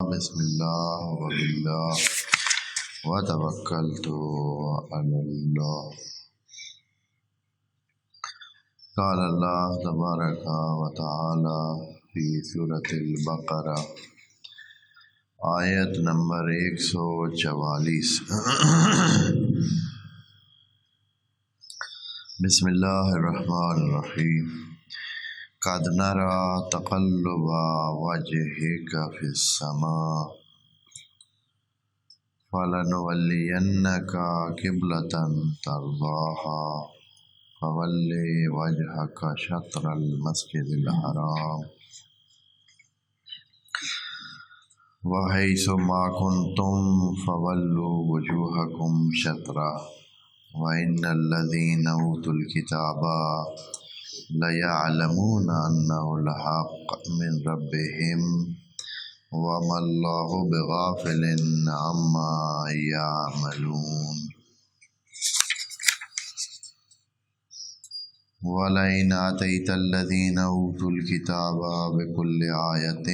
بسم اللہ وباللہ وتوکلت علی اللہ۔ قال اللہ تبارک و تعالی فی سورۃ البقرہ آیت نمبر 144۔ بسم اللہ الرحمن الرحیم۔ قد نری تقلب وجهک فی السماء فلنولینک قبلة ترضاها فول وجهک شطر المسجد الحرام وحیث ما کنتم فولوا وجوہکم شطرہ وإن الذین اوتوا الکتاب لَيَعْلَمُونَ أَنَّهُ الْحَقُّ مِنْ رَبِّهِمْ وَمَا اللَّهُ بِغَافِلٍ عَمَّا يَعْمَلُونَ۔ وَلَئِنْ آتَيْتَ الَّذِينَ أُوتُوا الْكِتَابَ بِكُلِّ آيَةٍ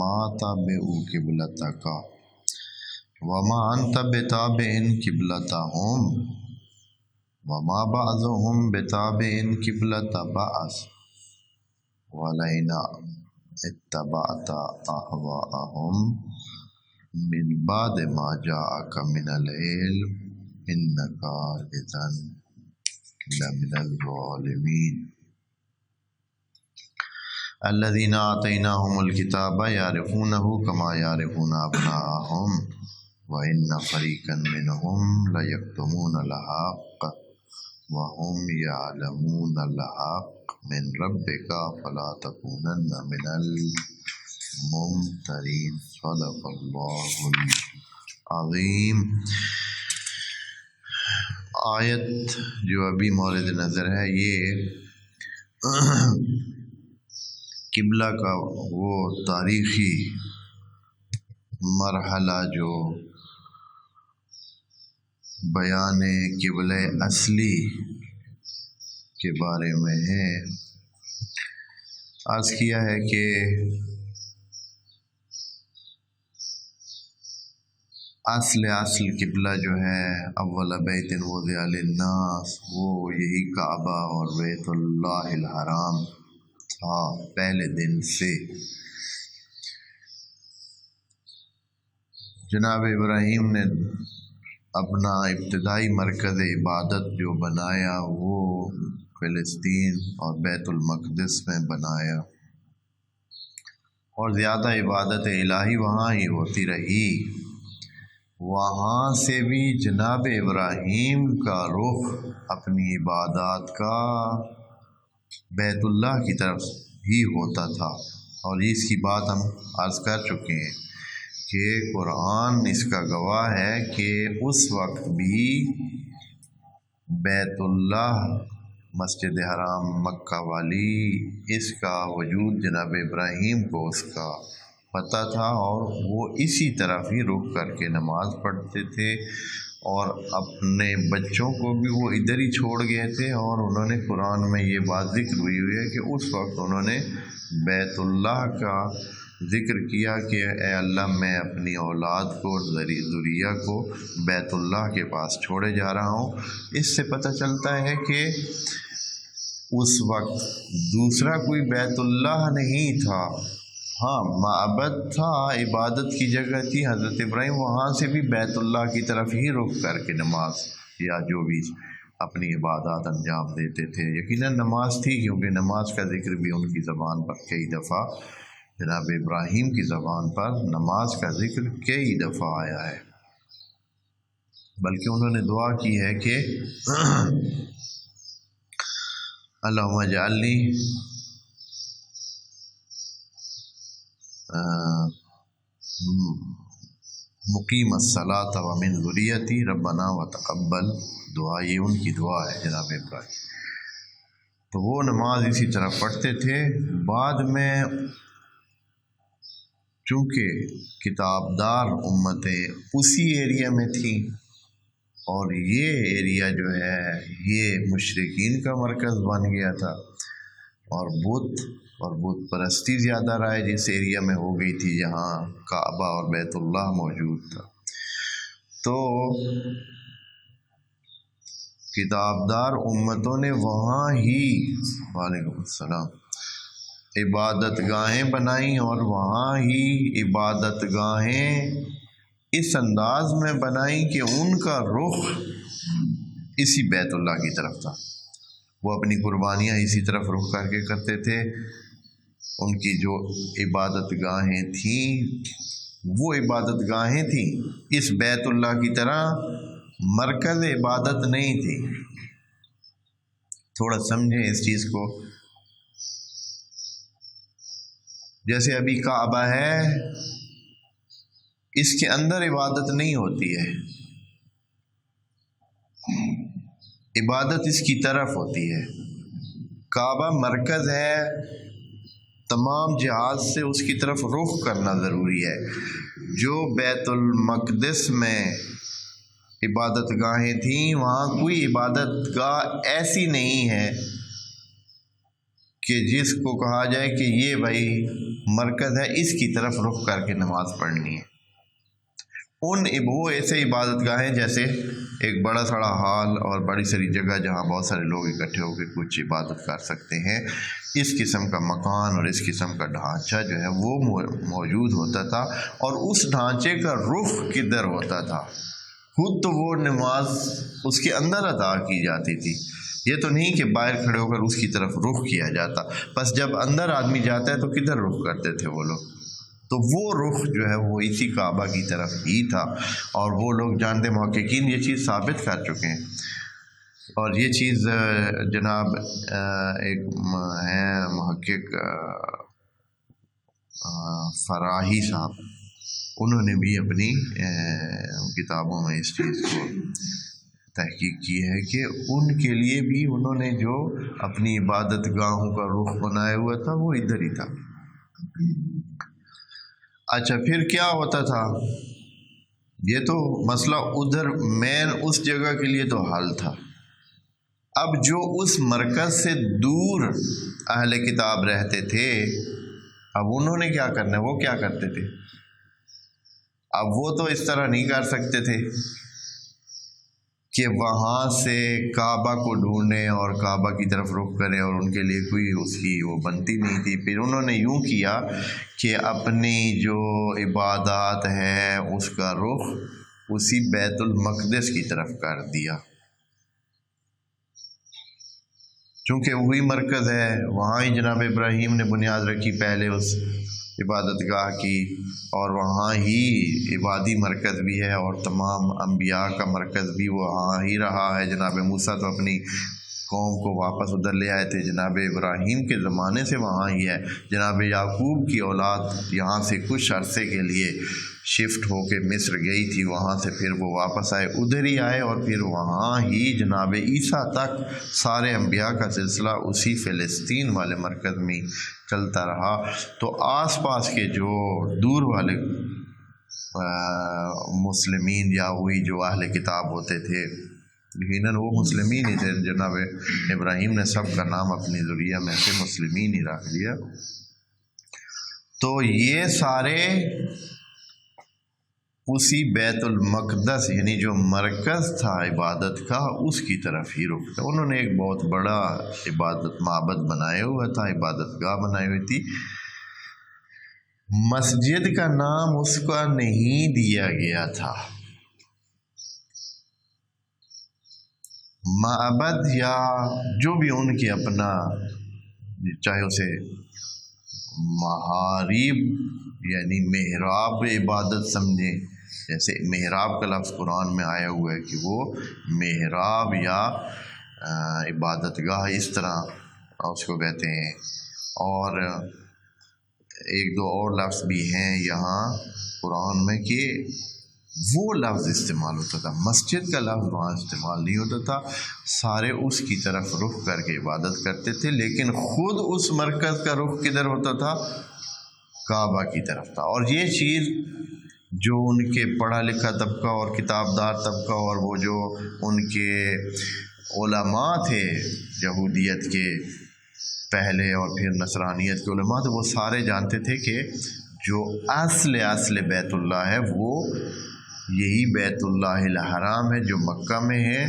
مَا تَبِعُوا قِبْلَتَكَ وَمَا أَنْتَ بِتَابِعٍ قِبْلَتَهُمْ وما بعضهم بتابع قبلة بعض ولئن اتبعت أهواءهم من بعد ما جاءك من العلم إنك إذا لمن الظالمين۔ الذين آتيناهم الكتاب يعرفونه كما يعرفون أبناءهم وإن فريقا منهم ليكتمون الحق وهم يعلمون الحق من ربك فلا تكونن من الممترين۔ صدق اللہ العظیم۔ آیت جو ابھی مورد نظر ہے یہ قبلہ کا وہ تاریخی مرحلہ جو بیان قبلہ اصلی کے بارے میں ہے۔ عرض کیا ہے کہ اصل قبلہ جو ہے اول بیت وضع للناس وہ یہی کعبہ اور بیت اللہ الحرام تھا پہلے دن سے۔ جناب ابراہیم نے اپنا ابتدائی مرکز عبادت جو بنایا وہ فلسطین اور بیت المقدس میں بنایا، اور زیادہ عبادت الہی وہاں ہی ہوتی رہی۔ وہاں سے بھی جناب ابراہیم کا رخ اپنی عبادات کا بیت اللہ کی طرف ہی ہوتا تھا، اور اس کی بات ہم عرض کر چکے ہیں کہ قرآن اس کا گواہ ہے کہ اس وقت بھی بیت اللہ مسجد حرام مکہ والی اس کا وجود جناب ابراہیم کو اس کا پتہ تھا، اور وہ اسی طرف ہی رخ کر کے نماز پڑھتے تھے، اور اپنے بچوں کو بھی وہ ادھر ہی چھوڑ گئے تھے۔ اور انہوں نے قرآن میں یہ بات ذکر ہوئی ہے کہ اس وقت انہوں نے بیت اللہ کا ذکر کیا کہ اے اللہ میں اپنی اولاد کو ذریہ کو بیت اللہ کے پاس چھوڑے جا رہا ہوں۔ اس سے پتہ چلتا ہے کہ اس وقت دوسرا کوئی بیت اللہ نہیں تھا، ہاں معبد تھا، عبادت کی جگہ تھی۔ حضرت ابراہیم وہاں سے بھی بیت اللہ کی طرف ہی رخ کر کے نماز یا جو بھی اپنی عبادات انجام دیتے تھے۔ یقیناً نماز تھی، کیونکہ نماز کا ذکر بھی ان کی زبان پر کئی دفعہ، جناب ابراہیم کی زبان پر نماز کا ذکر کئی دفعہ آیا ہے، بلکہ انہوں نے دعا کی ہے کہ اللہم اجعلنی مقیم الصلاۃ ومن ذریتی ربنا وتقبل دعا، یہ ان کی دعا ہے جناب ابراہیم۔ تو وہ نماز اسی طرح پڑھتے تھے۔ بعد میں چونکہ کتاب دار امتیں اسی ایریا میں تھیں، اور یہ ایریا جو ہے یہ مشرکین کا مرکز بن گیا تھا، اور بت اور بت پرستی زیادہ رائج اس ایریا میں ہو گئی تھی جہاں کعبہ اور بیت اللہ موجود تھا۔ تو کتابدار امتوں نے وہاں ہی وعلیکم السلام عبادت گاہیں بنائیں، اور وہاں ہی عبادت گاہیں اس انداز میں بنائیں کہ ان کا رخ اسی بیت اللہ کی طرف تھا۔ وہ اپنی قربانیاں اسی طرف رخ کر کے کرتے تھے۔ ان کی جو عبادت گاہیں تھیں وہ عبادت گاہیں تھیں، اس بیت اللہ کی طرح مرکز عبادت نہیں تھی۔ تھوڑا سمجھیں اس چیز کو۔ جیسے ابھی کعبہ ہے، اس کے اندر عبادت نہیں ہوتی ہے، عبادت اس کی طرف ہوتی ہے۔ کعبہ مرکز ہے، تمام جہات سے اس کی طرف رخ کرنا ضروری ہے۔ جو بیت المقدس میں عبادت گاہیں تھیں، وہاں کوئی عبادت گاہ ایسی نہیں ہے کہ جس کو کہا جائے کہ یہ بھائی مرکز ہے، اس کی طرف رخ کر کے نماز پڑھنی ہے۔ وہ ایسے عبادت گاہیں جیسے ایک بڑا سڑا ہال اور بڑی ساری جگہ جہاں بہت سارے لوگ اکٹھے ہو کے کچھ عبادت کر سکتے ہیں، اس قسم کا مکان اور اس قسم کا ڈھانچہ جو ہے وہ موجود ہوتا تھا، اور اس ڈھانچے کا رخ کدھر ہوتا تھا، خود تو وہ نماز اس کے اندر ادا کی جاتی تھی، یہ تو نہیں کہ باہر کھڑے ہو کر اس کی طرف رخ کیا جاتا۔ بس جب اندر آدمی جاتا ہے تو کدھر رخ کرتے تھے وہ لوگ، تو وہ رخ جو ہے وہ اسی کعبہ کی طرف ہی تھا، اور وہ لوگ جانتے محققین یہ چیز ثابت کر چکے ہیں۔ اور یہ چیز جناب ایک ہیں محقق فراہی صاحب، انہوں نے بھی اپنی کتابوں میں اس چیز کو تحقیق کی ہے کہ ان کے لیے بھی انہوں نے جو اپنی عبادت گاہوں کا رخ بنایا ہوا تھا وہ ادھر ہی تھا۔ اچھا پھر کیا ہوتا تھا؟ یہ تو مسئلہ ادھر مین اس جگہ کے لیے تو حل تھا۔ اب جو اس مرکز سے دور اہل کتاب رہتے تھے، اب انہوں نے کیا کرنا ہے؟ وہ کیا کرتے تھے؟ اب وہ تو اس طرح نہیں کر سکتے تھے کہ وہاں سے کعبہ کو ڈھونڈیں اور کعبہ کی طرف رخ کریں، اور ان کے لیے کوئی اس کی وہ بنتی نہیں تھی۔ پھر انہوں نے یوں کیا کہ اپنی جو عبادات ہے اس کا رخ اسی بیت المقدس کی طرف کر دیا، چونکہ وہی مرکز ہے، وہاں ہی جناب ابراہیم نے بنیاد رکھی پہلے اس عبادت گاہ کی، اور وہاں ہی عبادی مرکز بھی ہے، اور تمام انبیاء کا مرکز بھی وہاں ہی رہا ہے۔ جناب موسیٰ تو اپنی قوم کو واپس ادھر لے آئے تھے، جناب ابراہیم کے زمانے سے وہاں ہی ہے۔ جناب یعقوب کی اولاد یہاں سے کچھ عرصے کے لیے شفٹ ہو کے مصر گئی تھی، وہاں سے پھر وہ واپس آئے، ادھر ہی آئے، اور پھر وہاں ہی جناب عیسیٰ تک سارے انبیاء کا سلسلہ اسی فلسطین والے مرکز میں چلتا رہا۔ تو آس پاس کے جو دور والے مسلمین یا وہی جو اہل کتاب ہوتے تھے، یقیناً وہ مسلمین ہی تھے، جناب ابراہیم نے سب کا نام اپنی ذریہ میں سے مسلمین ہی رکھ لیا، تو یہ سارے اسی بیت المقدس یعنی جو مرکز تھا عبادت کا اس کی طرف ہی رخ تھا۔ انہوں نے ایک بہت بڑا عبادت معبد بنایا ہوا تھا، عبادت گاہ بنائی ہوئی تھی۔ مسجد کا نام اس کا نہیں دیا گیا تھا، معبد یا جو بھی ان کی اپنا، چاہے اسے محارب یعنی محراب عبادت سمجھیں، جیسے محراب کا لفظ قرآن میں آیا ہوا ہے کہ وہ محراب یا عبادت گاہ اس طرح اس کو کہتے ہیں، اور ایک دو اور لفظ بھی ہیں یہاں قرآن میں کہ وہ لفظ استعمال ہوتا تھا، مسجد کا لفظ وہاں استعمال نہیں ہوتا تھا۔ سارے اس کی طرف رخ کر کے عبادت کرتے تھے، لیکن خود اس مرکز کا رخ کدھر ہوتا تھا؟ کعبہ کی طرف تھا۔ اور یہ چیز جو ان کے پڑھا لکھا طبقہ اور کتابدار طبقہ اور وہ جو ان کے علماء تھے یہودیت کے، پہلے اور پھر نصرانیت کے علماء، تو وہ سارے جانتے تھے کہ جو اصل بیت اللہ ہے وہ یہی بیت اللہ الحرام ہے جو مکہ میں ہے،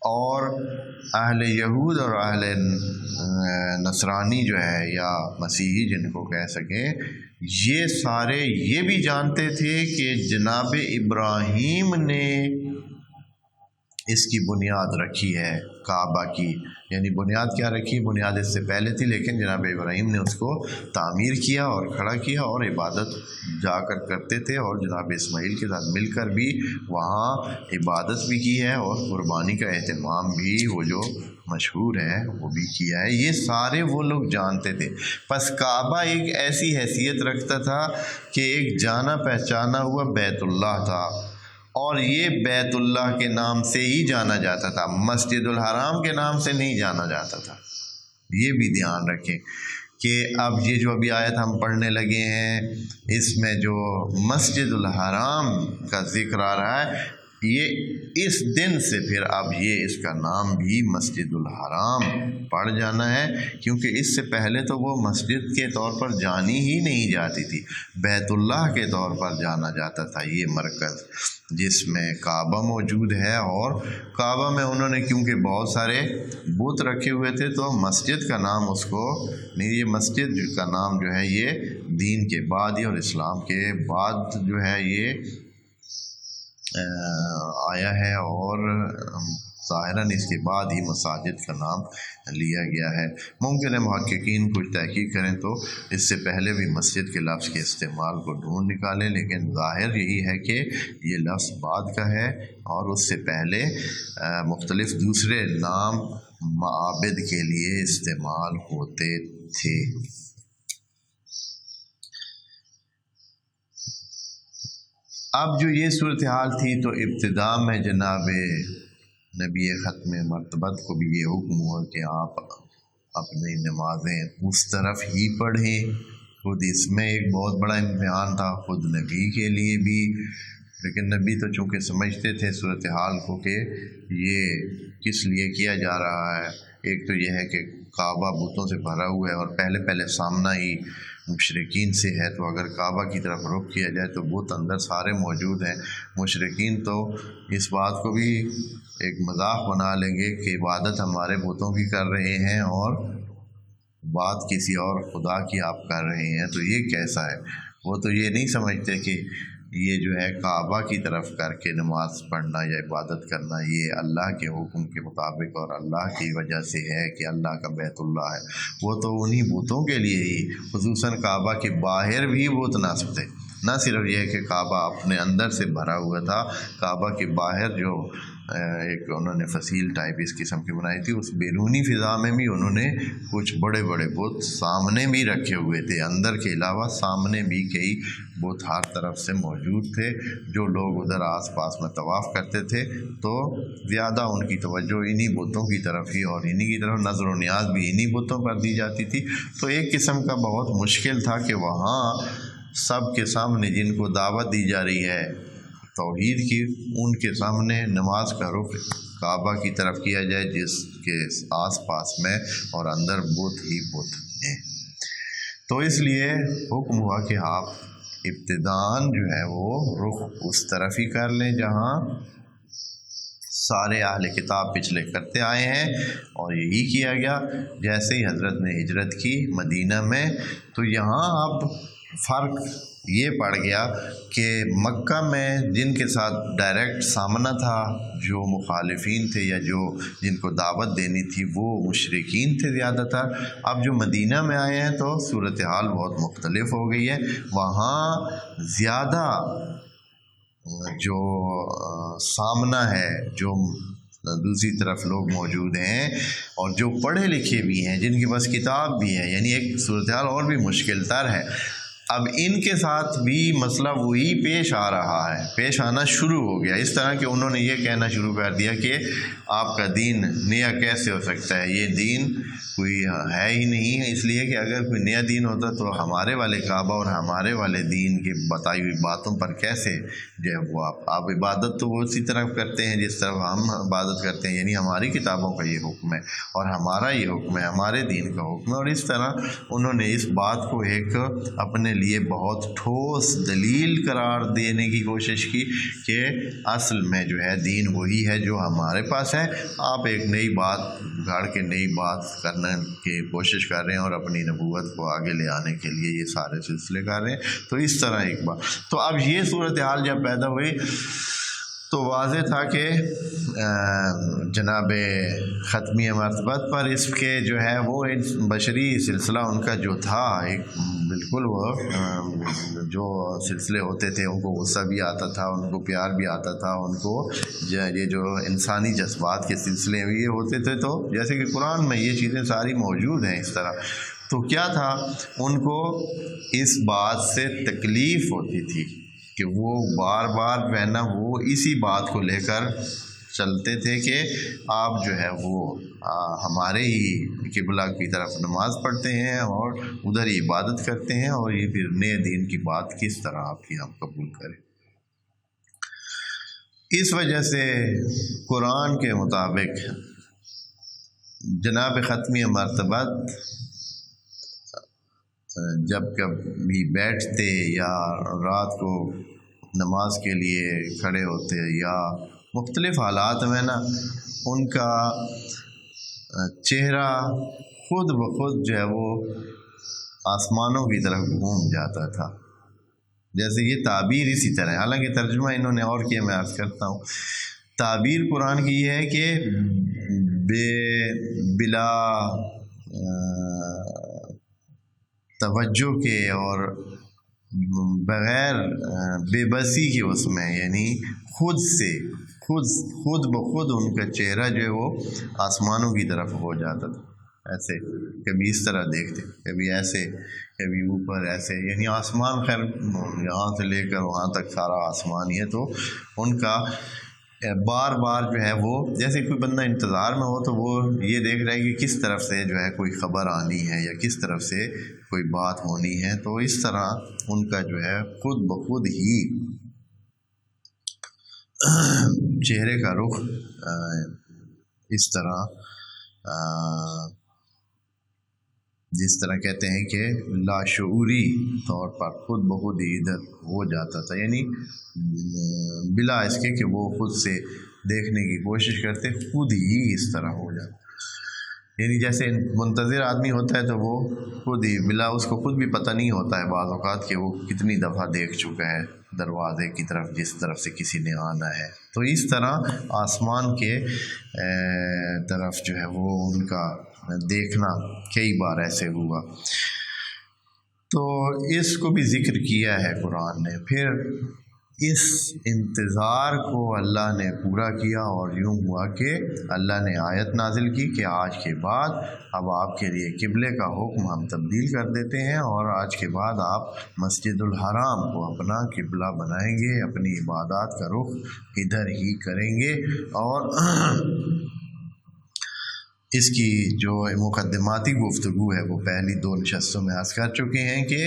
اور اہل یہود اور اہل نصرانی جو ہے یا مسیحی جن کو کہہ سکیں، یہ سارے یہ بھی جانتے تھے کہ جناب ابراہیم نے اس کی بنیاد رکھی ہے کعبہ کی، یعنی بنیاد کیا رکھی؟ بنیاد اس سے پہلے تھی، لیکن جناب ابراہیم نے اس کو تعمیر کیا اور کھڑا کیا اور عبادت جا کر کرتے تھے، اور جناب اسماعیل کے ساتھ مل کر بھی وہاں عبادت بھی کی ہے اور قربانی کا اہتمام بھی وہ جو مشہور ہے وہ بھی کیا ہے۔ یہ سارے وہ لوگ جانتے تھے۔ پس کعبہ ایک ایسی حیثیت رکھتا تھا کہ ایک جانا پہچانا ہوا بیت اللہ تھا، اور یہ بیت اللہ کے نام سے ہی جانا جاتا تھا، مسجد الحرام کے نام سے نہیں جانا جاتا تھا۔ یہ بھی دھیان رکھیں کہ اب یہ جو ابھی آیت ہم پڑھنے لگے ہیں، اس میں جو مسجد الحرام کا ذکر آ رہا ہے، یہ اس دن سے پھر اب یہ اس کا نام بھی مسجد الحرام پڑ جانا ہے، کیونکہ اس سے پہلے تو وہ مسجد کے طور پر جانی ہی نہیں جاتی تھی، بیت اللہ کے طور پر جانا جاتا تھا یہ مرکز، جس میں کعبہ موجود ہے، اور کعبہ میں انہوں نے کیونکہ بہت سارے بت رکھے ہوئے تھے تو مسجد کا نام اس کو نہیں، یہ مسجد کا نام جو ہے یہ دین کے بعد ہی اور اسلام کے بعد جو ہے یہ آیا ہے، اور ظاہراً اس کے بعد ہی مساجد کا نام لیا گیا ہے۔ ممکن ہے محققین کچھ تحقیق کریں تو اس سے پہلے بھی مسجد کے لفظ کے استعمال کو ڈھونڈ نکالیں، لیکن ظاہر یہی ہے کہ یہ لفظ بعد کا ہے، اور اس سے پہلے مختلف دوسرے نام معابد کے لیے استعمال ہوتے تھے۔ اب جو یہ صورتحال تھی تو ابتدا میں جناب نبی ختم مرتبت کو بھی یہ حکم ہوا کہ آپ اپنی نمازیں اس طرف ہی پڑھیں۔ خود اس میں ایک بہت بڑا امتحان تھا خود نبی کے لیے بھی، لیکن نبی تو چونکہ سمجھتے تھے صورتحال کو کہ یہ کس لیے کیا جا رہا ہے۔ ایک تو یہ ہے کہ کعبہ بتوں سے بھرا ہوا ہے، اور پہلے سامنا ہی مشرکین سے ہے، تو اگر کعبہ کی طرف رخ کیا جائے تو بت اندر سارے موجود ہیں۔ مشرکین تو اس بات کو بھی ایک مذاق بنا لیں گے کہ عبادت ہمارے بتوں کی کر رہے ہیں اور بات کسی اور خدا کی آپ کر رہے ہیں، تو یہ کیسا ہے؟ وہ تو یہ نہیں سمجھتے کہ یہ جو ہے کعبہ کی طرف کر کے نماز پڑھنا یا عبادت کرنا یہ اللہ کے حکم کے مطابق اور اللہ کی وجہ سے ہے کہ اللہ کا بیت اللہ ہے۔ وہ تو انہی بتوں کے لیے ہی، خصوصاً کعبہ کے باہر بھی بت نصب تھے، نہ صرف یہ کہ کعبہ اپنے اندر سے بھرا ہوا تھا، کعبہ کے باہر جو ایک انہوں نے فصیل ٹائپ اس قسم کی بنائی تھی، اس بیرونی فضا میں بھی انہوں نے کچھ بڑے بڑے بت سامنے بھی رکھے ہوئے تھے، اندر کے علاوہ سامنے بھی کئی بت ہر طرف سے موجود تھے۔ جو لوگ ادھر آس پاس میں طواف کرتے تھے تو زیادہ ان کی توجہ انہی بتوں کی طرف ہی اور انہی کی طرف نظر و نیاز بھی انہی بتوں پر دی جاتی تھی۔ تو ایک قسم کا بہت مشکل تھا کہ وہاں سب کے سامنے جن کو دعوت دی جا رہی ہے توحید کی، ان کے سامنے نماز کا رخ کعبہ کی طرف کیا جائے جس کے آس پاس میں اور اندر بت ہی بت ہیں۔ تو اس لیے حکم ہوا کہ آپ ابتداً جو ہے وہ رخ اس طرف ہی کر لیں جہاں سارے اہل کتاب پچھلے کرتے آئے ہیں، اور یہی کیا گیا۔ جیسے ہی حضرت نے ہجرت کی مدینہ میں تو یہاں اب فرق یہ پڑ گیا کہ مکہ میں جن کے ساتھ ڈائریکٹ سامنا تھا، جو مخالفین تھے یا جو جن کو دعوت دینی تھی وہ مشرکین تھے زیادہ تر۔ اب جو مدینہ میں آئے ہیں تو صورتحال بہت مختلف ہو گئی ہے، وہاں زیادہ جو سامنا ہے، جو دوسری طرف لوگ موجود ہیں اور جو پڑھے لکھے بھی ہیں، جن کے پاس کتاب بھی ہے، یعنی ایک صورتحال اور بھی مشکل تر ہے۔ اب ان کے ساتھ بھی مسئلہ وہی پیش آ رہا ہے، پیش آنا شروع ہو گیا، اس طرح کہ انہوں نے یہ کہنا شروع کر دیا کہ آپ کا دین نیا کیسے ہو سکتا ہے، یہ دین کوئی ہے ہی نہیں ہے، اس لیے کہ اگر کوئی نیا دین ہوتا تو ہمارے والے کعبہ اور ہمارے والے دین کی بتائی ہوئی باتوں پر کیسے جو ہے وہ آپ عبادت تو وہ اسی طرح کرتے ہیں جس طرح ہم عبادت کرتے ہیں، یعنی ہماری کتابوں کا یہ حکم ہے اور ہمارا یہ حکم ہے، ہمارے دین کا حکم ہے۔ اور اس طرح انہوں نے اس بات کو ایک اپنے لیے بہت ٹھوس دلیل قرار دینے کی کوشش کی کہ اصل میں جو ہے دین وہی ہے جو ہمارے پاس ہے، آپ ایک نئی بات گھڑ کے نئی بات کرنے کی کوشش کر رہے ہیں اور اپنی نبوت کو آگے لے آنے کے لیے یہ سارے سلسلے کر رہے ہیں۔ تو اس طرح ایک بات، تو اب یہ صورتحال جب پیدا ہوئی تو واضح تھا کہ جناب ختمی مرتبت پر اس کے جو ہے وہ بشری سلسلہ ان کا جو تھا ایک بالکل وہ جو سلسلے ہوتے تھے ان کو غصہ بھی آتا تھا، ان کو پیار بھی آتا تھا، ان کو یہ جو انسانی جذبات کے سلسلے یہ ہوتے تھے، تو جیسے کہ قرآن میں یہ چیزیں ساری موجود ہیں اس طرح۔ تو کیا تھا، ان کو اس بات سے تکلیف ہوتی تھی کہ وہ بار بار جو ہے نا وہ اسی بات کو لے کر چلتے تھے کہ آپ جو ہے وہ ہمارے ہی قبلہ کی طرف نماز پڑھتے ہیں اور ادھر ہی عبادت کرتے ہیں، اور یہ پھر نئے دین کی بات کس طرح آپ کی ہم قبول کریں۔ اس وجہ سے قرآن کے مطابق جناب ختمی مرتبت جب کبھی بیٹھتے یا رات کو نماز کے لیے کھڑے ہوتے یا مختلف حالات میں نا ان کا چہرہ خود بخود جو ہے وہ آسمانوں کی طرف گھوم جاتا تھا، جیسے یہ تعبیر اسی طرح ہے، حالانکہ ترجمہ انہوں نے اور کیا، میں عرض کرتا ہوں۔ تعبیر قرآن کی یہ ہے کہ بلا توجہ کے اور بغیر بے بسی کے اس میں، یعنی خود سے خود بخود ان کا چہرہ جو ہے وہ آسمانوں کی طرف ہو جاتا تھا، ایسے کبھی اس طرح دیکھتے، کبھی ایسے، کبھی اوپر ایسے، یعنی آسمان خیر یہاں سے لے کر وہاں تک سارا آسمان ہی ہے۔ تو ان کا بار بار جو ہے وہ جیسے کوئی بندہ انتظار میں ہو تو وہ یہ دیکھ رہا ہے کہ کس طرف سے جو ہے کوئی خبر آنی ہے یا کس طرف سے کوئی بات ہونی ہے، تو اس طرح ان کا جو ہے خود بخود ہی چہرے کا رخ اس طرح جس طرح کہتے ہیں کہ لاشعوری طور پر خود بخود ہی ادھر ہو جاتا تھا، یعنی بلا اس کے کہ وہ خود سے دیکھنے کی کوشش کرتے خود ہی اس طرح ہو جاتا، یعنی جیسے منتظر آدمی ہوتا ہے تو وہ خود ہی بلا اس کو خود بھی پتہ نہیں ہوتا ہے بعض اوقات کہ وہ کتنی دفعہ دیکھ چکا ہے دروازے کی طرف جس طرف سے کسی نے آنا ہے۔ تو اس طرح آسمان کے طرف جو ہے وہ ان کا دیکھنا کئی بار ایسے ہوا، تو اس کو بھی ذکر کیا ہے قرآن نے۔ پھر اس انتظار کو اللہ نے پورا کیا اور یوں ہوا کہ اللہ نے آیت نازل کی کہ آج کے بعد اب آپ کے لیے قبلے کا حکم ہم تبدیل کر دیتے ہیں، اور آج کے بعد آپ مسجد الحرام کو اپنا قبلہ بنائیں گے، اپنی عبادات کا رخ ادھر ہی کریں گے۔ اور اس کی جو مقدماتی گفتگو ہے وہ پہلی 2 نشستوں میں عرض کر چکے ہیں کہ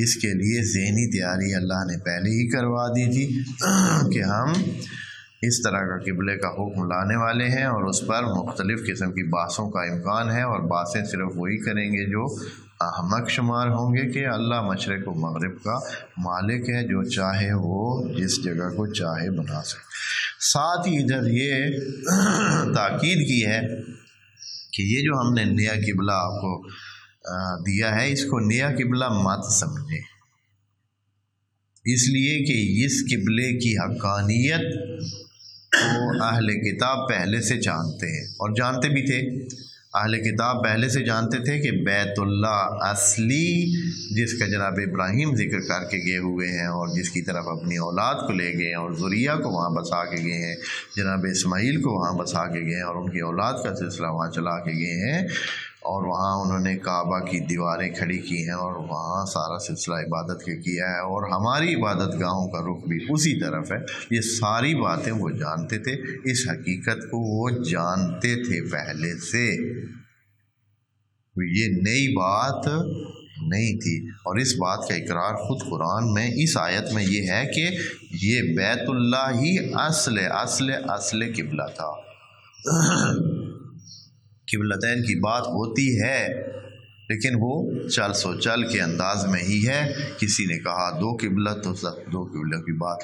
اس کے لیے ذہنی تیاری اللہ نے پہلے ہی کروا دی تھی کہ ہم اس طرح کا قبلے کا حکم لانے والے ہیں، اور اس پر مختلف قسم کی بحثوں کا امکان ہے، اور باتیں صرف وہی کریں گے جو احمق شمار ہوں گے کہ اللہ مشرق و مغرب کا مالک ہے، جو چاہے وہ جس جگہ کو چاہے بنا سکے۔ ساتھ ہی ادھر یہ تاکید کی ہے کہ یہ جو ہم نے نیا قبلہ آپ کو دیا ہے، اس کو نیا قبلہ مت سمجھیں، اس لیے کہ اس قبلے کی حقانیت کو اہل کتاب پہلے سے جانتے ہیں، اور جانتے بھی تھے۔ اہل کتاب پہلے سے جانتے تھے کہ بیت اللہ اصلی جس کا جناب ابراہیم ذکر کر کے گئے ہوئے ہیں اور جس کی طرف اپنی اولاد کو لے گئے ہیں اور ذریہ کو وہاں بسا کے گئے ہیں، جناب اسماعیل کو وہاں بسا کے گئے ہیں اور ان کی اولاد کا سلسلہ وہاں چلا کے گئے ہیں، اور وہاں انہوں نے کعبہ کی دیواریں کھڑی کی ہیں اور وہاں سارا سلسلہ عبادت کا کیا ہے، اور ہماری عبادت گاہوں کا رخ بھی اسی طرف ہے۔ یہ ساری باتیں وہ جانتے تھے، اس حقیقت کو وہ جانتے تھے پہلے سے۔ تو یہ نئی بات نہیں تھی، اور اس بات کا اقرار خود قرآن میں اس آیت میں یہ ہے کہ یہ بیت اللہ ہی اصل قبلہ تھا۔ قبلتین کی بات ہوتی ہے لیکن وہ چل کے انداز میں ہی ہے۔ کسی نے کہا دو قبلہ، تو دو قبلہ کی بات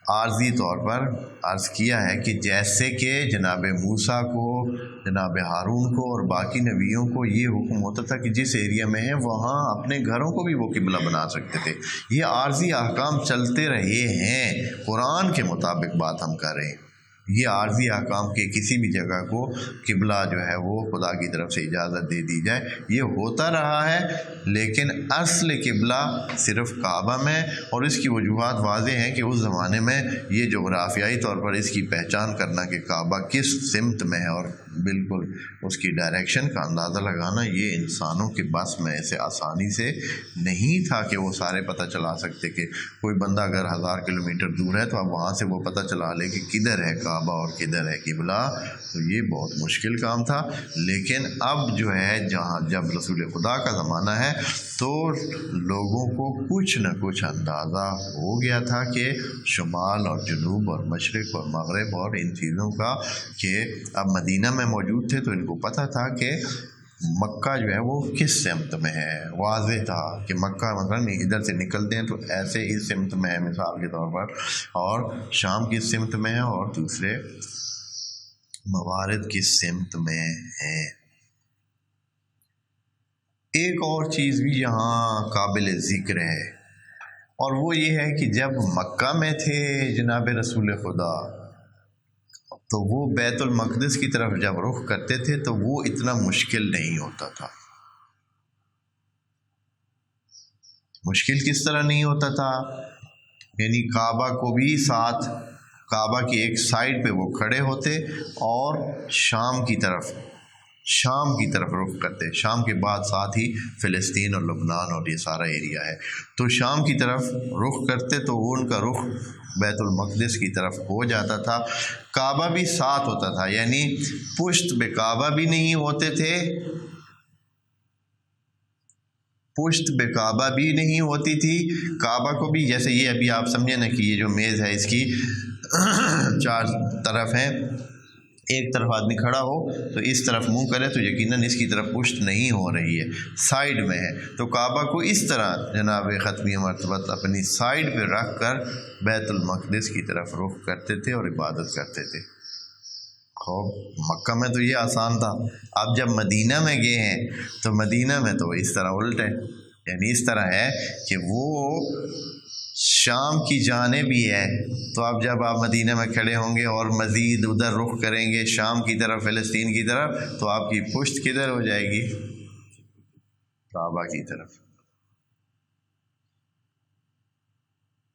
عارضی طور پر عرض کیا ہے کہ جیسے کہ جناب موسیٰ کو، جناب ہارون کو اور باقی نبیوں کو یہ حکم ہوتا تھا کہ جس ایریا میں ہے وہاں اپنے گھروں کو بھی وہ قبلہ بنا سکتے تھے۔ یہ عارضی احکام چلتے رہے ہیں، قرآن کے مطابق بات ہم کر رہے ہیں۔ یہ عارضی احکام کے کسی بھی جگہ کو قبلہ جو ہے وہ خدا کی طرف سے اجازت دے دی جائے، یہ ہوتا رہا ہے، لیکن اصل قبلہ صرف کعبہ میں، اور اس کی وجوہات واضح ہیں کہ اس زمانے میں یہ جغرافیائی طور پر اس کی پہچان کرنا کہ کعبہ کس سمت میں ہے اور بالکل اس کی ڈائریکشن کا اندازہ لگانا یہ انسانوں کے بس میں ایسے آسانی سے نہیں تھا کہ وہ سارے پتہ چلا سکتے کہ کوئی بندہ اگر 1000 کلومیٹر دور ہے تو اب وہاں سے وہ پتہ چلا لے کہ کدھر ہے کعبہ اور کدھر ہے قبلہ، تو یہ بہت مشکل کام تھا۔ لیکن اب جو ہے جب رسول خدا کا زمانہ ہے تو لوگوں کو کچھ نہ کچھ اندازہ ہو گیا تھا کہ شمال اور جنوب اور مشرق اور مغرب اور ان چیزوں کا، کہ اب مدینہ میں موجود تھے تو ان کو پتہ تھا کہ مکہ جو ہے وہ کس سمت میں ہے۔ واضح تھا کہ مکہ مثلا ادھر سے نکلتے ہیں تو ایسے اس سمت میں ہے مثال کے طور پر، اور شام کس سمت میں ہے اور دوسرے موارد کس سمت میں ہیں۔ ایک اور چیز بھی یہاں قابل ذکر ہے، اور وہ یہ ہے کہ جب مکہ میں تھے جناب رسول خدا تو وہ بیت المقدس کی طرف جب رخ کرتے تھے تو وہ اتنا مشکل نہیں ہوتا تھا۔ مشکل کس طرح نہیں ہوتا تھا؟ یعنی کعبہ کو بھی ساتھ، کعبہ کی ایک سائڈ پہ وہ کھڑے ہوتے اور شام کی طرف رخ کرتے۔ شام کے بعد ساتھ ہی فلسطین اور لبنان اور یہ سارا ایریا ہے، تو شام کی طرف رخ کرتے تو وہ ان کا رخ بیت المقدس کی طرف ہو جاتا تھا۔ کعبہ بھی ساتھ ہوتا تھا، یعنی پشت پہ کعبہ بھی نہیں ہوتے تھے، پشت پہ کعبہ بھی نہیں ہوتی تھی، کعبہ کو بھی جیسے یہ ابھی آپ سمجھیں نا کہ یہ جو میز ہے اس کی 4 طرف ہیں، ایک طرف آدمی کھڑا ہو تو اس طرف منہ کرے تو یقیناً اس کی طرف پشت نہیں ہو رہی ہے، سائیڈ میں ہے، تو کعبہ کو اس طرح جناب ختمی مرتبت اپنی سائیڈ پہ رکھ کر بیت المقدس کی طرف رخ کرتے تھے اور عبادت کرتے تھے۔ خوب مکہ میں تو یہ آسان تھا، اب جب مدینہ میں گئے ہیں تو مدینہ میں تو اس طرح الٹ ہے، یعنی اس طرح ہے کہ وہ شام کی جانب بھی ہے، تو اب جب آپ مدینہ میں کھڑے ہوں گے اور مزید ادھر رخ کریں گے شام کی طرف، فلسطین کی طرف، تو آپ کی پشت کدھر ہو جائے گی؟ کعبہ کی طرف۔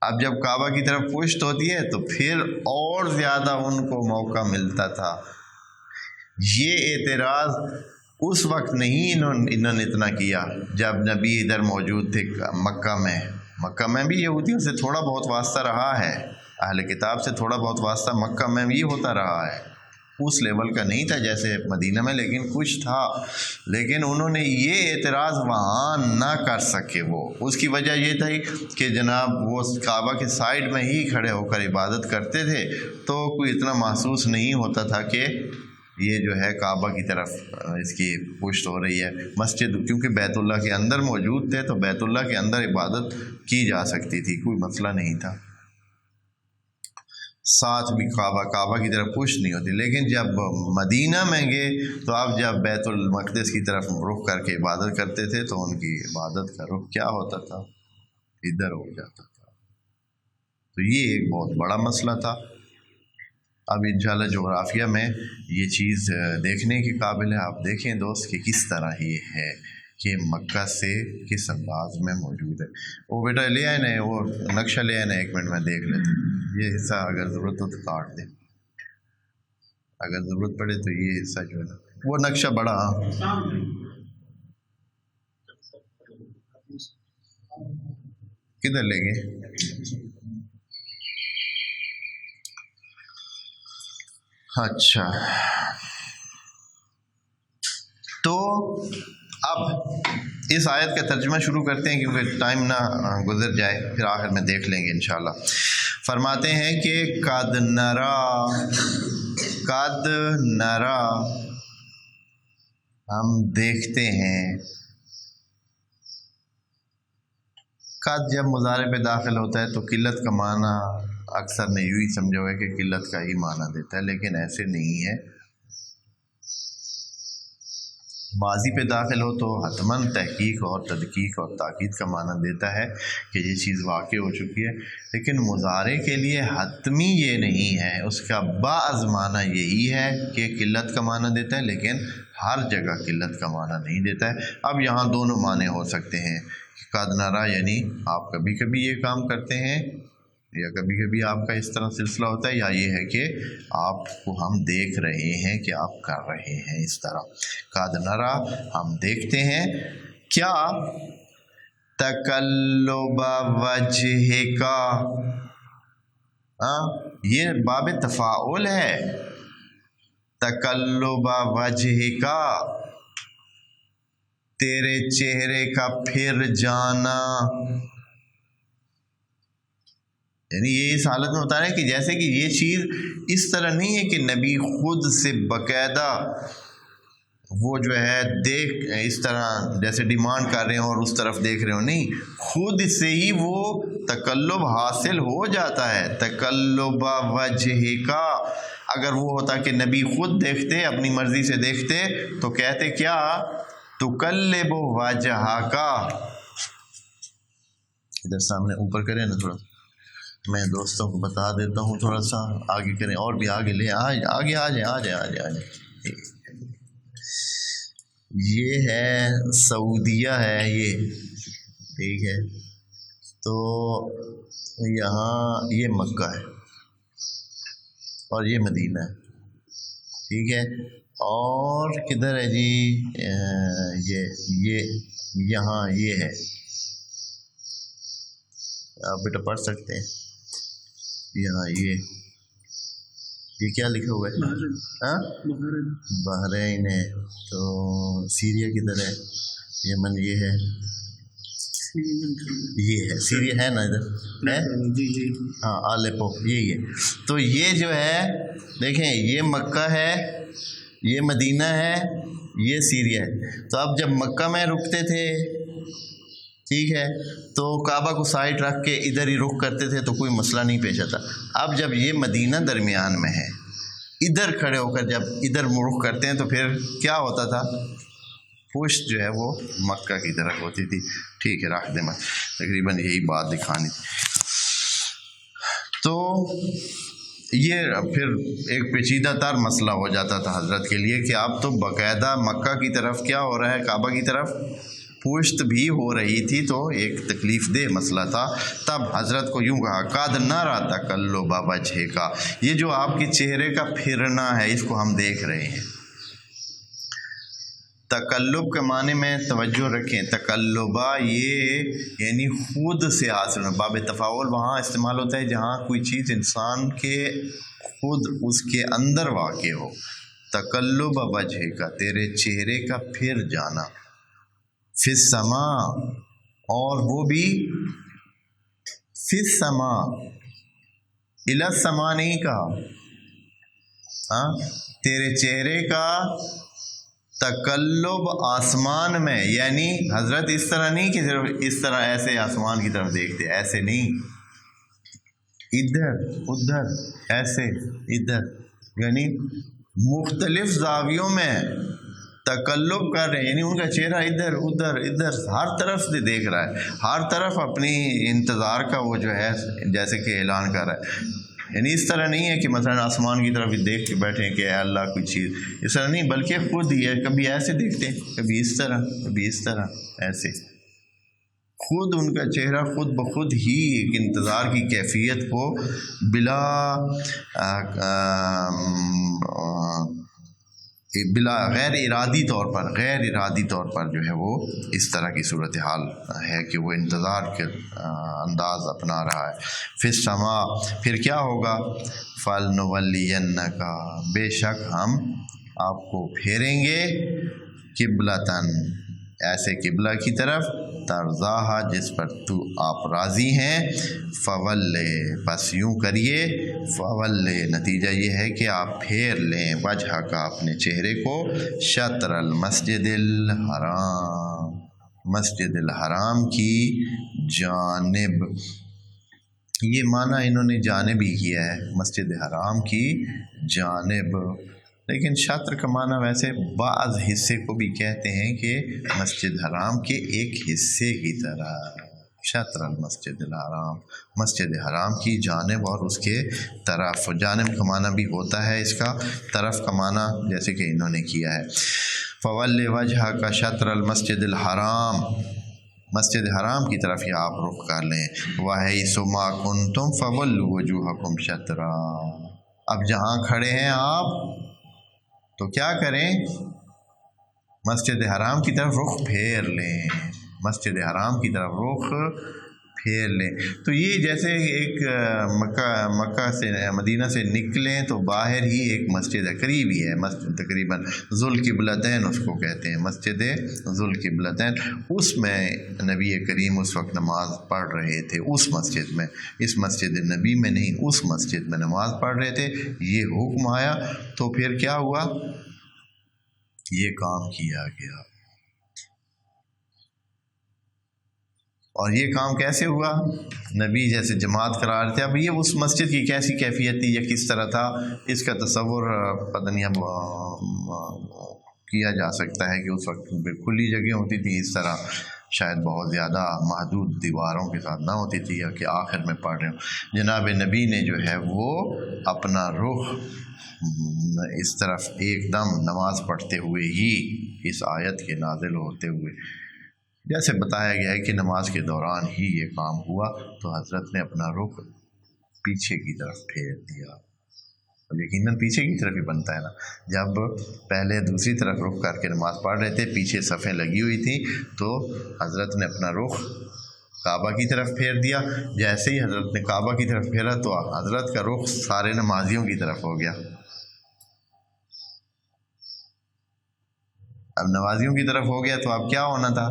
اب جب کعبہ کی طرف پشت ہوتی ہے تو پھر اور زیادہ ان کو موقع ملتا تھا۔ یہ اعتراض اس وقت نہیں انہوں نے اتنا کیا جب نبی ادھر موجود تھے مکہ میں بھی یہودیوں سے تھوڑا بہت واسطہ رہا ہے، اہل کتاب سے تھوڑا بہت واسطہ مکہ میں بھی ہوتا رہا ہے، اس لیول کا نہیں تھا جیسے مدینہ میں، لیکن کچھ تھا۔ لیکن انہوں نے یہ اعتراض وہاں نہ کر سکے، وہ اس کی وجہ یہ تھی کہ جناب وہ کعبہ کے سائیڈ میں ہی کھڑے ہو کر عبادت کرتے تھے، تو کوئی اتنا محسوس نہیں ہوتا تھا کہ یہ جو ہے کعبہ کی طرف اس کی پشت ہو رہی ہے۔ مسجد کیونکہ بیت اللہ کے اندر موجود تھے تو بیت اللہ کے اندر عبادت کی جا سکتی تھی، کوئی مسئلہ نہیں تھا، ساتھ بھی کعبہ کی طرف پشت نہیں ہوتی۔ لیکن جب مدینہ میں گئے تو اب جب بیت المقدس کی طرف رخ کر کے عبادت کرتے تھے تو ان کی عبادت کا رخ کیا ہوتا تھا؟ ادھر ہو جاتا تھا، تو یہ ایک بہت بڑا مسئلہ تھا۔ اب انشاءاللہ جغرافیہ میں یہ چیز دیکھنے کے قابل ہے، آپ دیکھیں دوست کہ کس طرح یہ ہے کہ مکہ سے کس انداز میں موجود ہے۔ وہ بیٹا لے آئے نا، وہ نقشہ لے آئے نا، 1 منٹ میں دیکھ لیتے، یہ حصہ اگر ضرورت ہو تو کاٹ دیں، اگر ضرورت پڑے تو یہ حصہ جو ہے نا وہ نقشہ بڑا کدھر لے گئے؟ اچھا، تو اب اس آیت کا ترجمہ شروع کرتے ہیں کیونکہ ٹائم نہ گزر جائے، پھر آخر میں دیکھ لیں گے انشاءاللہ۔ فرماتے ہیں کہ قد نرا ہم دیکھتے ہیں۔ قد جب مضارع پہ داخل ہوتا ہے تو قلت کا معنی اکثر نے یوں ہی سمجھا ہوا ہے کہ قلت کا ہی معنی دیتا ہے، لیکن ایسے نہیں ہے۔ ماضی پہ داخل ہو تو حتماً تحقیق اور تدقیق اور تاکید کا معنی دیتا ہے کہ یہ چیز واقع ہو چکی ہے، لیکن مضارع کے لیے حتمی یہ نہیں ہے، اس کا بعض معنی یہی ہے کہ قلت کا معنی دیتا ہے، لیکن ہر جگہ قلت کا معنی نہیں دیتا ہے۔ اب یہاں دونوں معنی ہو سکتے ہیں کہ قد نرا یعنی آپ کبھی کبھی یہ کام کرتے ہیں یا کبھی کبھی آپ کا اس طرح سلسلہ ہوتا ہے، یا یہ ہے کہ آپ کو ہم دیکھ رہے ہیں کہ آپ کر رہے ہیں اس طرح۔ قد نرا ہم دیکھتے ہیں کیا، تقلب وجہک، یہ باب تفاعل ہے، تقلب وجہک تیرے چہرے کا پھر جانا، یعنی یہ اس حالت میں بتا رہے ہیں کہ جیسے کہ یہ چیز اس طرح نہیں ہے کہ نبی خود سے باقاعدہ وہ جو ہے دیکھ اس طرح جیسے ڈیمانڈ کر رہے ہوں اور اس طرف دیکھ رہے ہوں، نہیں، خود سے ہی وہ تقلب حاصل ہو جاتا ہے۔ تقلب وجہ کا، اگر وہ ہوتا کہ نبی خود دیکھتے اپنی مرضی سے دیکھتے تو کہتے کیا، تقلب وجہ کا، ادھر سامنے اوپر کریں نا تھوڑا، میں دوستوں کو بتا دیتا ہوں تھوڑا سا آگے کریں، اور بھی آگے لیں، آگے آ جائیں۔ یہ ہے سعودیہ ہے، یہ ٹھیک ہے، تو یہاں یہ مکہ ہے اور یہ مدینہ ہے، ٹھیک ہے، اور کدھر ہے جی، یہ یہاں یہ ہے، آپ بیٹا پڑھ سکتے ہیں، یہاں یہ کیا لکھا ہوا ہے، بحرین ہے، تو سیریا کدھر ہے، یمن یہ ہے سیریا ہے نا، ادھر ہے، ہاں آلیپو یہی ہے۔ تو یہ جو ہے دیکھیں، یہ مکہ ہے، یہ مدینہ ہے، یہ سیریا ہے۔ تو اب جب مکہ میں رکتے تھے، ٹھیک ہے، تو کعبہ کو سائڈ رکھ کے ادھر ہی رخ کرتے تھے تو کوئی مسئلہ نہیں پیش آتا۔ اب جب یہ مدینہ درمیان میں ہے، ادھر کھڑے ہو کر جب ادھر رخ کرتے ہیں تو پھر کیا ہوتا تھا، پشت جو ہے وہ مکہ کی طرف ہوتی تھی، ٹھیک ہے، رکھ دیں، میں تقریباً یہی بات دکھانی تھی۔ تو یہ پھر ایک پیچیدہ تر مسئلہ ہو جاتا تھا حضرت کے لیے کہ اب تو باقاعدہ مکہ کی طرف کیا ہو رہا ہے، کعبہ کی طرف پشت بھی ہو رہی تھی، تو ایک تکلیف دہ مسئلہ تھا۔ تب حضرت کو یوں کہا، قد نرا تقلب وجہک، یہ جو آپ کے چہرے کا پھرنا ہے اس کو ہم دیکھ رہے ہیں۔ تقلب کے معنی میں توجہ رکھیں، تقلبہ یہ یعنی خود سے حاصل ہونا، باب تفاعل وہاں استعمال ہوتا ہے جہاں کوئی چیز انسان کے خود اس کے اندر واقع ہو۔ تقلب وجہک، تیرے چہرے کا پھر جانا، فی السماء، اور وہ بھی فی السماء، الی السماء نہیں کہا، تیرے چہرے کا تقلب آسمان میں، یعنی حضرت اس طرح نہیں کہ صرف اس طرح ایسے آسمان کی طرف دیکھتے، ایسے نہیں، ادھر ادھر ایسے ادھر، یعنی مختلف زاویوں میں تقلب کر رہے ہیں، یعنی ان کا چہرہ ادھر ادھر ادھر ہر طرف سے دیکھ رہا ہے، ہر طرف اپنی انتظار کا وہ جو ہے جیسے کہ اعلان کر رہا ہے۔ یعنی اس طرح نہیں ہے کہ مثلا آسمان کی طرف دیکھ کے بیٹھے کہ اے اللہ کوئی چیز، اس طرح نہیں، بلکہ خود ہی ہے، کبھی ایسے دیکھتے ہیں، کبھی اس طرح، کبھی اس طرح، ایسے خود ان کا چہرہ خود بخود ہی ایک انتظار کی کیفیت کو بلا غیر ارادی طور پر جو ہے وہ اس طرح کی صورتحال ہے کہ وہ انتظار کے انداز اپنا رہا ہے۔ فی السماء، پھر کیا ہوگا، فَلْنُوَلِّيَنَّكَ، بے شک ہم آپ کو پھیریں گے، قبلتاً، ایسے قبلہ کی طرف ترضاہا جس پر تو آپ راضی ہیں، فولے بس یوں کریے، فولے نتیجہ یہ ہے کہ آپ پھیر لیں وجہ کا اپنے چہرے کو، شطر المسجد الحرام، مسجد الحرام کی جانب، یہ معنی انہوں نے جانب ہی کیا ہے، مسجد حرام کی جانب، لیکن شطر کا معنی ویسے بعض حصے کو بھی کہتے ہیں کہ مسجد حرام کے ایک حصے کی طرح، شطر المسجد الحرام، مسجد حرام کی جانب اور اس کے طرف، جانب کا معنی بھی ہوتا ہے اس کا، طرف کا معنی جیسے کہ انہوں نے کیا ہے، فول وجہ کا شطر المسجد الحرام، مسجد حرام کی طرف ہی آپ رخ کر لیں، وَحَيْثُ مَا كُنْتُمْ فَوَلُّوا وُجُوهَكُمْ شَطْرًا، اب جہاں کھڑے ہیں آپ تو کیا کریں، مسجد حرام کی طرف رخ پھیر لیں، مسجد حرام کی طرف رخ پھیر لیں۔ تو یہ جیسے ایک مکہ سے مدینہ سے نکلیں تو باہر ہی ایک مسجد ہے، قریب ہی ہے مسجد، تقریباً ذوالقبلتین اس کو کہتے ہیں، مسجد ذوالقبلتین، اس میں نبی کریم اس وقت نماز پڑھ رہے تھے، اس مسجد میں، اس مسجد نبی میں نہیں، اس مسجد میں نماز پڑھ رہے تھے، یہ حکم آیا تو پھر کیا ہوا، یہ کام کیا گیا۔ اور یہ کام کیسے ہوا، نبی جیسے جماعت کرا رہے تھے، اب یہ اس مسجد کی کیسی کیفیت تھی یا کس طرح تھا، اس کا تصور پتہ نہیں اب کیا جا سکتا ہے کہ اس وقت کھلی جگہ ہوتی تھی، اس طرح شاید بہت زیادہ محدود دیواروں کے ساتھ نہ ہوتی تھی، یا کہ آخر میں پڑھ رہے ہوں۔ جناب نبی نے جو ہے وہ اپنا رخ اس طرف ایک دم نماز پڑھتے ہوئے ہی، اس آیت کے نازل ہوتے ہوئے، جیسے بتایا گیا ہے کہ نماز کے دوران ہی یہ کام ہوا، تو حضرت نے اپنا رخ پیچھے کی طرف پھیر دیا، یقیناً پیچھے کی طرف ہی بنتا ہے نا، جب پہلے دوسری طرف رخ کر کے نماز پڑھ رہے تھے، پیچھے صفیں لگی ہوئی تھیں، تو حضرت نے اپنا رخ کعبہ کی طرف پھیر دیا، جیسے ہی حضرت نے کعبہ کی طرف پھیرا تو حضرت کا رخ سارے نمازیوں کی طرف ہو گیا۔ اب نمازیوں کی طرف ہو گیا تو اب کیا ہونا تھا،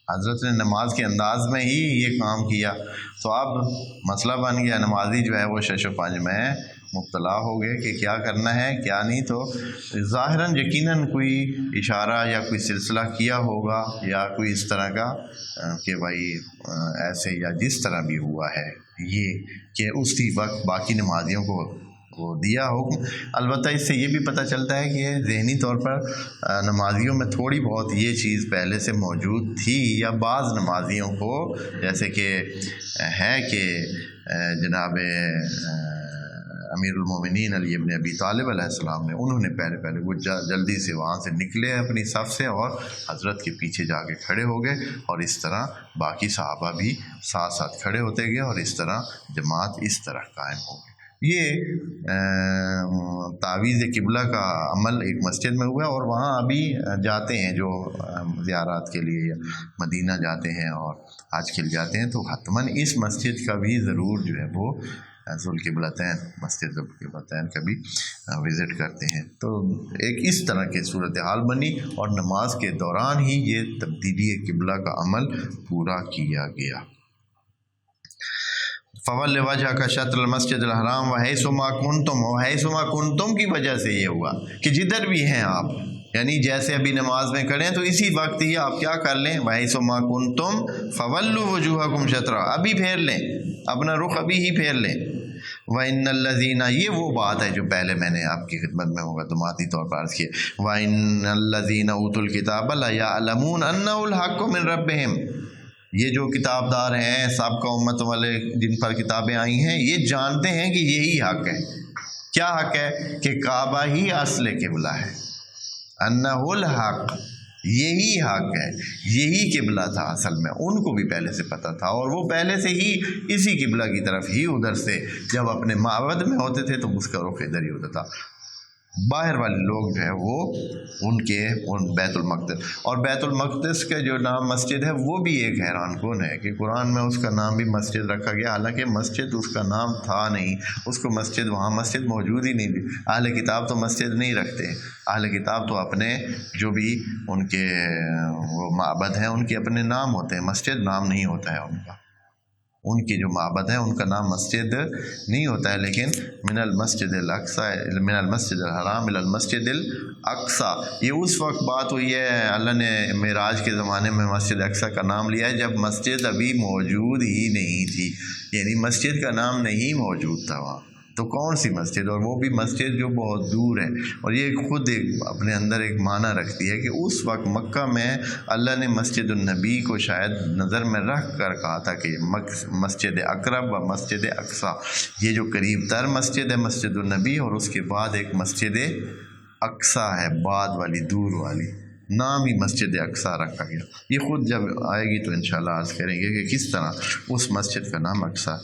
حضرت نے نماز کے انداز میں ہی یہ کام کیا، تو اب مسئلہ بن گیا، نمازی جو ہے وہ شش و پنج میں مبتلا ہو گئے کہ کیا کرنا ہے کیا نہیں، تو ظاہراً یقیناً کوئی اشارہ یا کوئی سلسلہ کیا ہوگا، یا کوئی اس طرح کا کہ بھائی ایسے، یا جس طرح بھی ہوا ہے یہ کہ اسی وقت باقی نمازیوں کو وہ دیا حکم۔ البتہ اس سے یہ بھی پتہ چلتا ہے کہ ذہنی طور پر نمازیوں میں تھوڑی بہت یہ چیز پہلے سے موجود تھی، یا بعض نمازیوں کو جیسے کہ ہے کہ جناب امیر المومنین علی ابن ابی طالب علیہ السلام نے، انہوں نے پہلے وہ جلدی سے وہاں سے نکلے اپنی صف سے اور حضرت کے پیچھے جا کے کھڑے ہو گئے، اور اس طرح باقی صحابہ بھی ساتھ ساتھ کھڑے ہوتے گئے، اور اس طرح جماعت اس طرح قائم ہو گئی۔ یہ تعویذ قبلہ کا عمل ایک مسجد میں ہوا، اور وہاں ابھی جاتے ہیں جو زیارات کے لیے مدینہ جاتے ہیں اور حج کے لیے جاتے ہیں، تو حتماً اس مسجد کا بھی ضرور جو ہے وہ ذوالقبلتین، مسجد ذوالقبلتین کا بھی وزٹ کرتے ہیں۔ تو ایک اس طرح کی صورتحال بنی، اور نماز کے دوران ہی یہ تبدیلی قبلہ کا عمل پورا کیا گیا۔ فول وجہ کا شطر المسجد الحرام وحیث ما کنتم، وحیث ما کنتم کی وجہ سے یہ ہوا کہ جدھر بھی ہیں آپ، یعنی جیسے ابھی نماز میں کھڑے ہیں تو اسی وقت ہی آپ کیا کر لیں، وحیث ما کنتم فولوا وجوہکم شطرا، ابھی پھیر لیں اپنا رخ، ابھی ہی پھیر لیں۔ وَإِنَّ الَّذِينَ، یہ وہ بات ہے جو پہلے میں نے آپ کی خدمت میں مقدماتی طور پر عرض کی، وَإِنَّ الَّذِينَ أُوتُوا الْكِتَابَ لَيَعْلَمُونَ أَنَّهُ الْحَقُّ مِنْ رَبِّهِمْ، یہ جو کتاب دار ہیں، سابقہ امت والے جن پر کتابیں آئی ہیں، یہ جانتے ہیں کہ یہی حق ہے۔ کیا حق ہے؟ کہ کعبہ ہی اصل قبلہ ہے، انہ الحق، یہی حق ہے، یہی قبلہ تھا اصل میں، ان کو بھی پہلے سے پتہ تھا، اور وہ پہلے سے ہی اسی قبلہ کی طرف ہی ادھر سے جب اپنے معبد میں ہوتے تھے تو اس کا رخ ادھر ہی ہوتا تھا۔ باہر والے لوگ جو ہے وہ ان بیت المقدس، اور بیت المقدس کا جو نام مسجد ہے وہ بھی ایک حیران کن ہے کہ قرآن میں اس کا نام بھی مسجد رکھا گیا، حالانکہ مسجد اس کا نام تھا نہیں، اس کو مسجد وہاں مسجد موجود ہی نہیں تھی۔ اہل کتاب تو مسجد نہیں رکھتے، اہل کتاب تو اپنے جو بھی ان کے وہ معبد ہیں ان کے اپنے نام ہوتے ہیں، مسجد نام نہیں ہوتا ہے ان کا، ان کی جو معبد ہے ان کا نام مسجد نہیں ہوتا ہے۔ لیکن من المسجد الاقصی، من المسجد الحرام الى المسجد الاقصی، یہ اس وقت بات ہوئی ہے، اللہ نے معراج کے زمانے میں مسجد اقصی کا نام لیا ہے جب مسجد ابھی موجود ہی نہیں تھی، یعنی مسجد کا نام نہیں موجود تھا وہاں، تو کون سی مسجد، اور وہ بھی مسجد جو بہت دور ہے۔ اور یہ خود ایک اپنے اندر ایک معنی رکھتی ہے کہ اس وقت مکہ میں اللہ نے مسجد النبی کو شاید نظر میں رکھ کر کہا تھا کہ مسجد اقرب و مسجد اقصی، یہ جو قریب تر مسجد ہے مسجد النبی، اور اس کے بعد ایک مسجد اقصی ہے بعد والی دور والی، نام ہی مسجد اقصی رکھا گیا۔ یہ خود جب آئے گی تو انشاءاللہ عرض کریں گے کہ کس طرح اس مسجد کا نام اقصی۔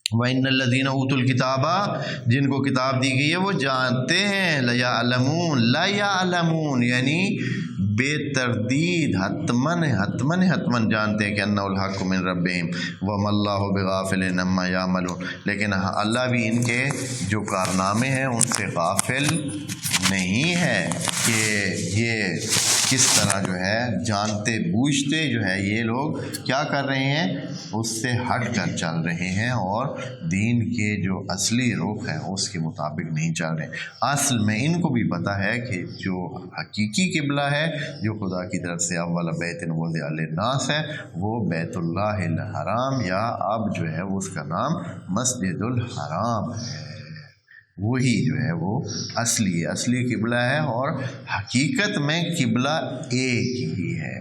وَإِنَّ الَّذِينَ أُوتُوا الْكِتَابَ، جن کو کتاب دی گئی ہے وہ جانتے ہیں، لَيَعْلَمُونَ یعنی بے تردید حتمن جانتے ہیں کہ اَنَّهُ الْحَقُّ مِن رَبِّهِمْ وَمَا اللَّهُ بِغَافِلٍ عَمَّا يَعْمَلُونَ، لیکن اللہ بھی ان کے جو کارنامے ہیں ان سے غافل نہیں ہے کہ یہ کس طرح جو ہے جانتے بوجھتے جو ہے یہ لوگ کیا کر رہے ہیں، اس سے ہٹ کر چل رہے ہیں اور دین کے جو اصلی رخ ہے اس کے مطابق نہیں چل رہے۔ اصل میں ان کو بھی پتہ ہے کہ جو حقیقی قبلہ ہے جو خدا کی طرف سے اول بیت وضع للناس ہے وہ بیت اللہ الحرام، یا اب جو ہے اس کا نام مسجد الحرام ہے، وہی جو ہے وہ اصلی قبلہ ہے، اور حقیقت میں قبلہ ایک ہی ہے۔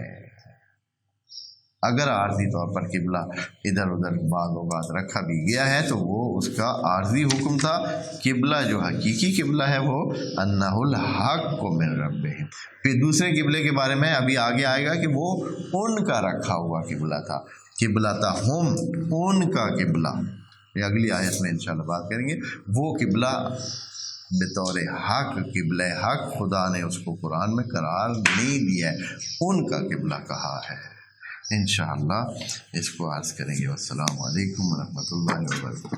اگر عارضی طور پر قبلہ ادھر ادھر بعض اوقات رکھا بھی گیا ہے تو وہ اس کا عارضی حکم تھا، قبلہ جو حقیقی قبلہ ہے وہ انہ الحق من ربہم۔ پھر دوسرے قبلے کے بارے میں ابھی آگے آئے گا کہ وہ ان کا رکھا ہوا قبلہ تھا، قبلہ تھا ہم، ان کا قبلہ، یہ اگلی آیت میں انشاءاللہ بات کریں گے۔ وہ قبلہ بطور حق، قبلہ حق خدا نے اس کو قرآن میں قرار نہیں دیا ہے، ان کا قبلہ کہا ہے۔ انشاءاللہ اس کو عرض کریں گے۔ والسلام علیکم ورحمۃ اللہ وبرکاتہ۔